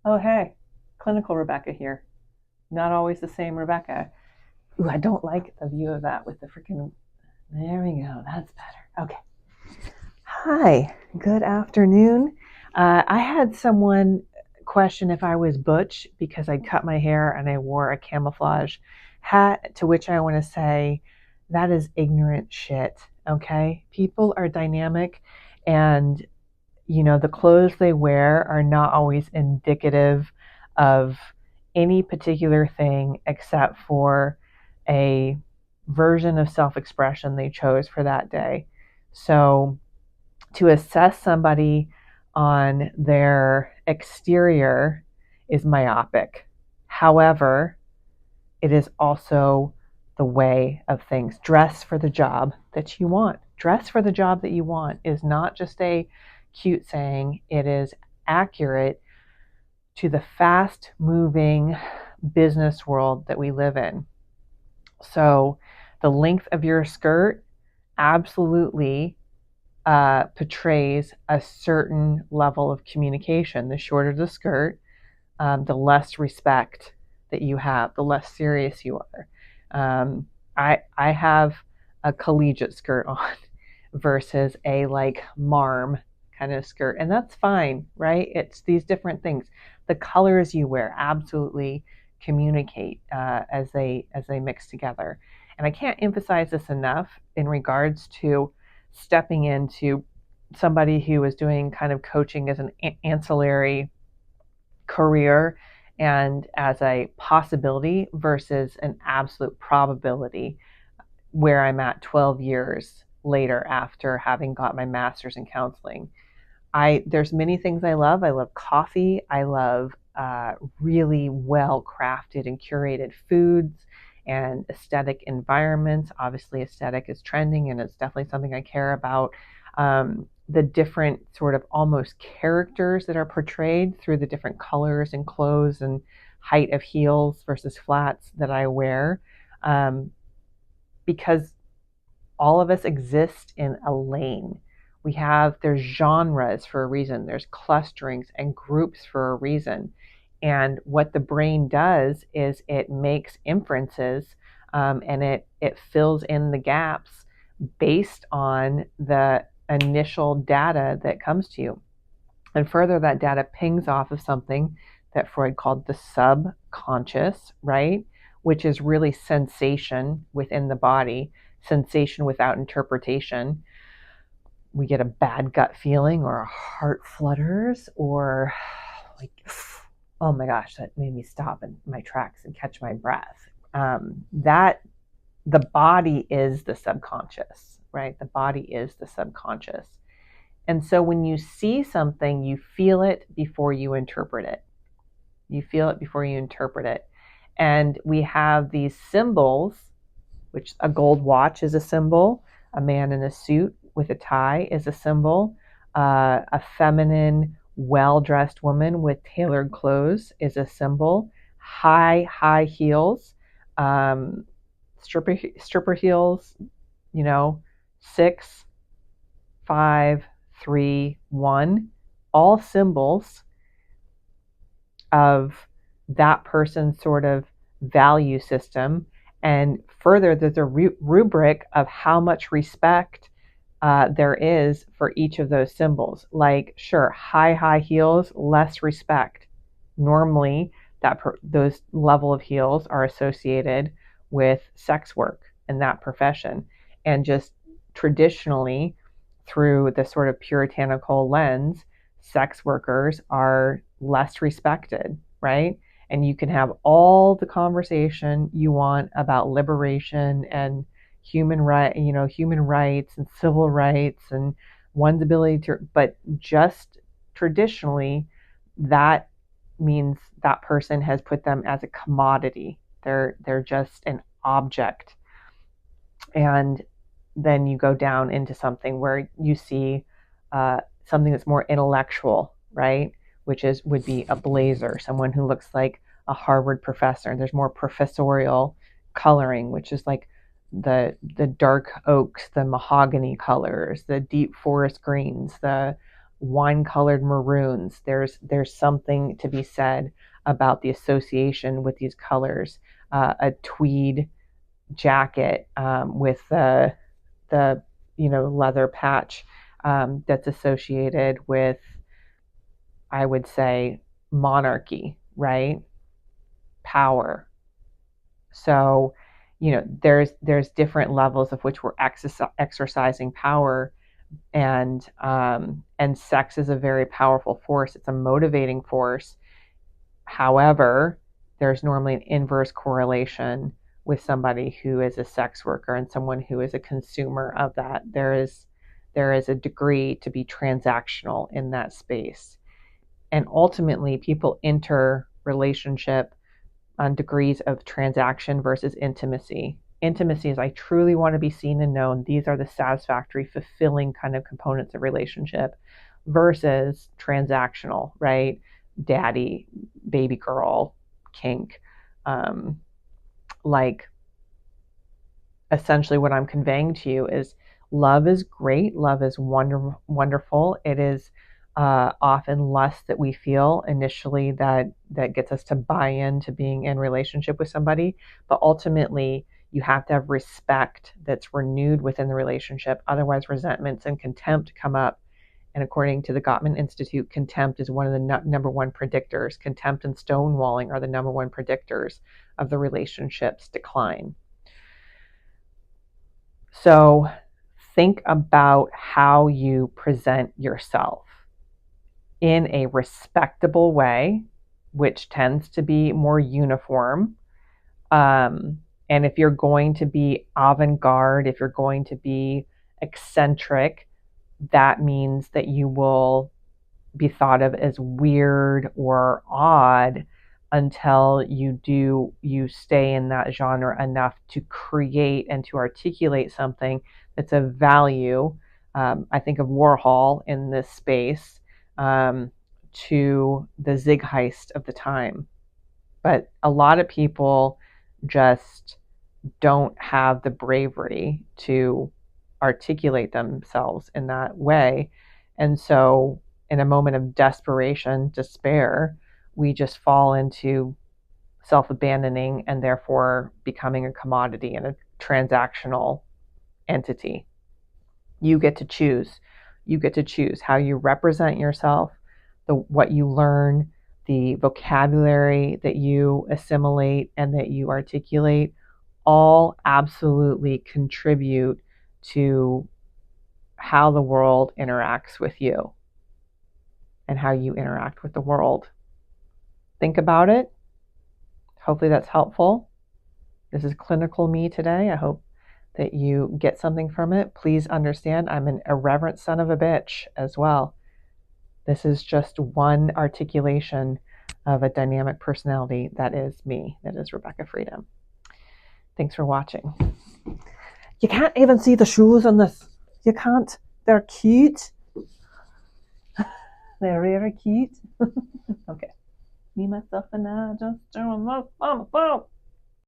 Oh, hey, clinical Rebecca here. Not always the same Rebecca. Ooh, I don't like the view of that with the freaking. There we go. That's better. Okay. Hi. Good afternoon. I had someone question if I was butch because I cut my hair and I wore a camouflage hat, to which I want to say that is ignorant shit. Okay. People are dynamic, and the clothes they wear are not always indicative of any particular thing except for a version of self expression they chose for that day. So, to assess somebody on their exterior is myopic. However, it is also the way of things. Dress for the job that you want. Dress for the job that you want is not just a cute saying, it is accurate to the fast moving business world that we live in. So, the length of your skirt absolutely portrays a certain level of communication. The shorter the skirt, the less respect that you have, the less serious you are. I have a collegiate skirt on versus a like marm kind of skirt, and that's fine, right? It's these different things. The colors you wear absolutely communicate as they mix together, and I can't emphasize this enough in regards to stepping into somebody who is doing kind of coaching as an ancillary career and as a possibility versus an absolute probability where I'm at 12 years later after having got my master's in counseling. There's many things I love. I love coffee. I love really well crafted and curated foods and aesthetic environments. Obviously, aesthetic is trending, and it's definitely something I care about. The different sort of almost characters that are portrayed through the different colors and clothes and height of heels versus flats that I wear, um, because all of us exist in a lane. There's genres for a reason, there's clusterings and groups for a reason. And what the brain does is it makes inferences, and it fills in the gaps based on the initial data that comes to you. And further, that data pings off of something that Freud called the subconscious, right? Which is really sensation within the body, sensation without interpretation. We get a bad gut feeling, or our heart flutters, or like, oh my gosh, that made me stop in my tracks and catch my breath. That the body is the subconscious, right? The body is the subconscious. And so when you see something, you feel it before you interpret it. You feel it before you interpret it. And we have these symbols, which a gold watch is a symbol, a man in a suit with a tie is a symbol, a feminine, well dressed woman with tailored clothes is a symbol, high heels, um, stripper heels, 6, 5, 3, 1, all symbols of that person's sort of value system. And further, there's a rubric of how much respect there is for each of those symbols. Like, sure, high heels, less respect. Normally, those level of heels are associated with sex work in that profession, and just traditionally, through the sort of puritanical lens, sex workers are less respected, right? And you can have all the conversation you want about liberation and human rights and civil rights and one's ability to, but just traditionally, that means that person has put them as a commodity. They're just an object. And then you go down into something where you see something that's more intellectual, right? Would be a blazer, someone who looks like a Harvard professor. And there's more professorial coloring, which is like the dark oaks, the mahogany colors, the deep forest greens, the wine-colored maroons. There's something to be said about the association with these colors. A tweed jacket with the leather patch that's associated with, I would say, monarchy, right? Power. So, there's different levels of which we're exercising power, and sex is a very powerful force. It's a motivating force. However, there's normally an inverse correlation with somebody who is a sex worker and someone who is a consumer of that. There is a degree to be transactional in that space. And ultimately, people enter relationship on degrees of transaction versus intimacy. Intimacy is I truly want to be seen and known. These are the satisfactory, fulfilling kind of components of relationship versus transactional, right? Daddy, baby girl, kink. Like, essentially what I'm conveying to you is love is great. Love is wonderful. It is often lust that we feel initially that gets us to buy into being in relationship with somebody. But ultimately, you have to have respect that's renewed within the relationship. Otherwise, resentments and contempt come up. And according to the Gottman Institute, contempt is one of the number one predictors. Contempt and stonewalling are the number one predictors of the relationship's decline. So think about how you present yourself in a respectable way, which tends to be more uniform. And if you're going to be avant-garde, if you're going to be eccentric, that means that you will be thought of as weird or odd until you stay in that genre enough to create and to articulate something that's of value. I think of Warhol in this space, to the Zeitgeist of the time. But a lot of people just don't have the bravery to articulate themselves in that way. And so, in a moment of desperation, despair, we just fall into self abandoning and therefore becoming a commodity and a transactional entity. You get to choose. You get to choose how you represent yourself, what you learn, the vocabulary that you assimilate and that you articulate, all absolutely contribute to how the world interacts with you and how you interact with the world. Think about it. Hopefully that's helpful. This is clinical me today. I hope that you get something from it. Please understand I'm an irreverent son of a bitch as well. This is just one articulation of a dynamic personality that is me, that is Rebecca Freedom. Thanks for watching. You can't even see the shoes on this. You can't. They're cute. They're really cute. Okay. Me, myself, and I just doing this.